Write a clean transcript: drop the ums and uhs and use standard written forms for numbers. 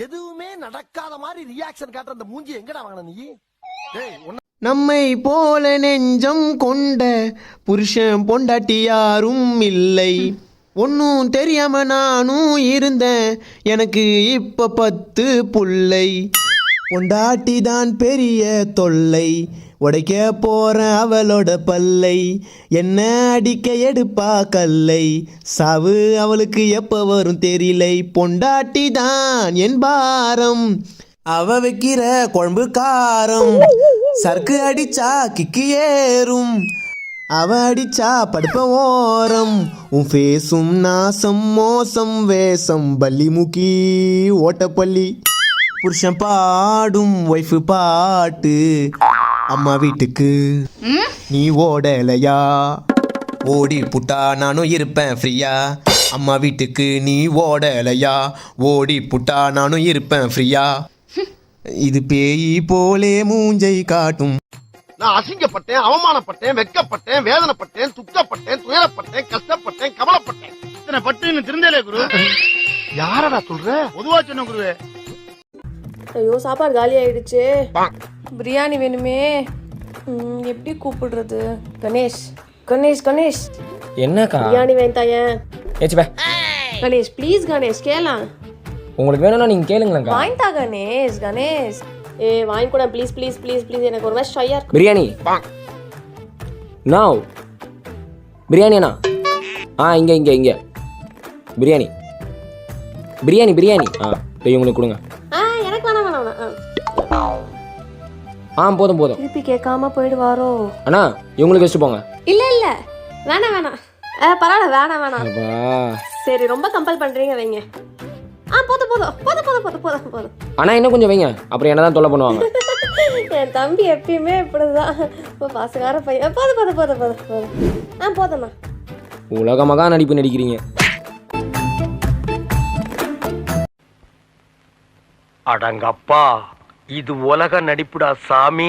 எதுவுமே நடக்காத மாதிரி ரியாக்ஷன் காட்டுற அந்த மூஞ்சி எங்கடா வாங்கின நீ? நம்மை போல நெஞ்சம் கொண்ட புருஷன் பொண்டாட்டி யாரும் இல்லை. ஒன்னும் தெரியாம நானும் இருந்தேன், எனக்கு இப்ப 10 புள்ளை. பொண்டாட்டி தான் பெரிய தொல்லை, உடைக்க போறேன் அவளோட பல்லை. என்ன அடிக்க எடுப்பா கல்லை, சாவு அவளுக்கு எப்ப வரும் தெரியலை. பொண்டாட்டி தான் என் பாரம், அவ வைக்கிற குழம்பு காரம். சர்க்கு அடிச்சா கிக்கு ஏறும், அவ அடிச்சா படுப்ப ஓரம். உன் ஃபேஸும் நாசம் மோசம் வேஷம் பள்ளி முக்கி ஓட்டப்பள்ளி. புருஷன் பாடும் ஒய்ஃபு பாட்டு, அம்மா வீட்டுக்கு நீ ஓடலையா? ஓடி புட்டா நானும் இருப்பேன் ஃப்ரீயா. அம்மா வீட்டுக்கு நீ ஓடலையா? ஓடி புட்டா நானும் இருப்பேன் ஃப்ரீயா. இது பேய் போலே மூஞ்சை காட்டும். நான் அசிங்கப்பட்டேன், அவமானப்பட்டேன், வெட்கப்பட்டேன், வேதனைப்பட்டேன், துக்கப்பட்டேன், துயரப்பட்டேன், கஷ்டப்பட்டேன், கவலைப்பட்டேன். இத்தனை பட்டு திருந்தலே குரு. யாரடா சொல்ற? பொதுவா சொன்ன குருவே. ஐயோ சாப்பாடு காலி ஆயிடுச்சு. பிரியாணி வேணுமே, எப்படி கூப்பிடுறது? கணேஷ் கணேஷ் கணேஷ் என்னக்கா பிரியாணி வேண்டாயேன். ஏச்சுப்பே கணேஷ் ப்ளீஸ் கணேஷ் கேளலாம். உங்களுக்கு வேணும்னா நீங்கள் கேளுங்களேங்க்கா. வாங்கிட்டா கணேஷ் கணேஷ். வாங்கி கூட ப்ளீஸ் ப்ளீஸ் ப்ளீஸ் ப்ளீஸ். எனக்கு ஒரு மாதிரி ஷையா இருக்கு. பிரியாணி நோ பிரியாணிண்ணா. இங்கே இங்கே இங்கே பிரியாணி பிரியாணி பிரியாணி. போய் உங்களுக்கு கொடுங்க. எனக்கு வேணாம் வேணாம் வேணாம். போதும் போதும். திருப்பி கேட்காம போயிடுவாரோ? அண்ணா இவங்களுக்கு வச்சுட்டு போங்க. இல்லை இல்லை வேணாம் வேணாம். பரவாயில்ல வேணாம் வேணாம். சரி ரொம்ப கம்பல் பண்ணுறீங்க, வைங்க. போதும் போதும் போதும் போதும் போதும் போதும் போதும். ஆனால் இன்னும் கொஞ்சம் வைங்க, அப்புறம் என்ன தான் தொல்லை பண்ணுவாங்க. என் தம்பி எப்பயுமே இப்படிதான், இப்போ பாசக்கார பையன். போதும் போதும் போதும் போதும் போதும். போதும்மா. உலகமாக நடிப்பு நடிக்கிறீங்க. அடங்கப்பா, இது உலக நடிப்புடா சாமி.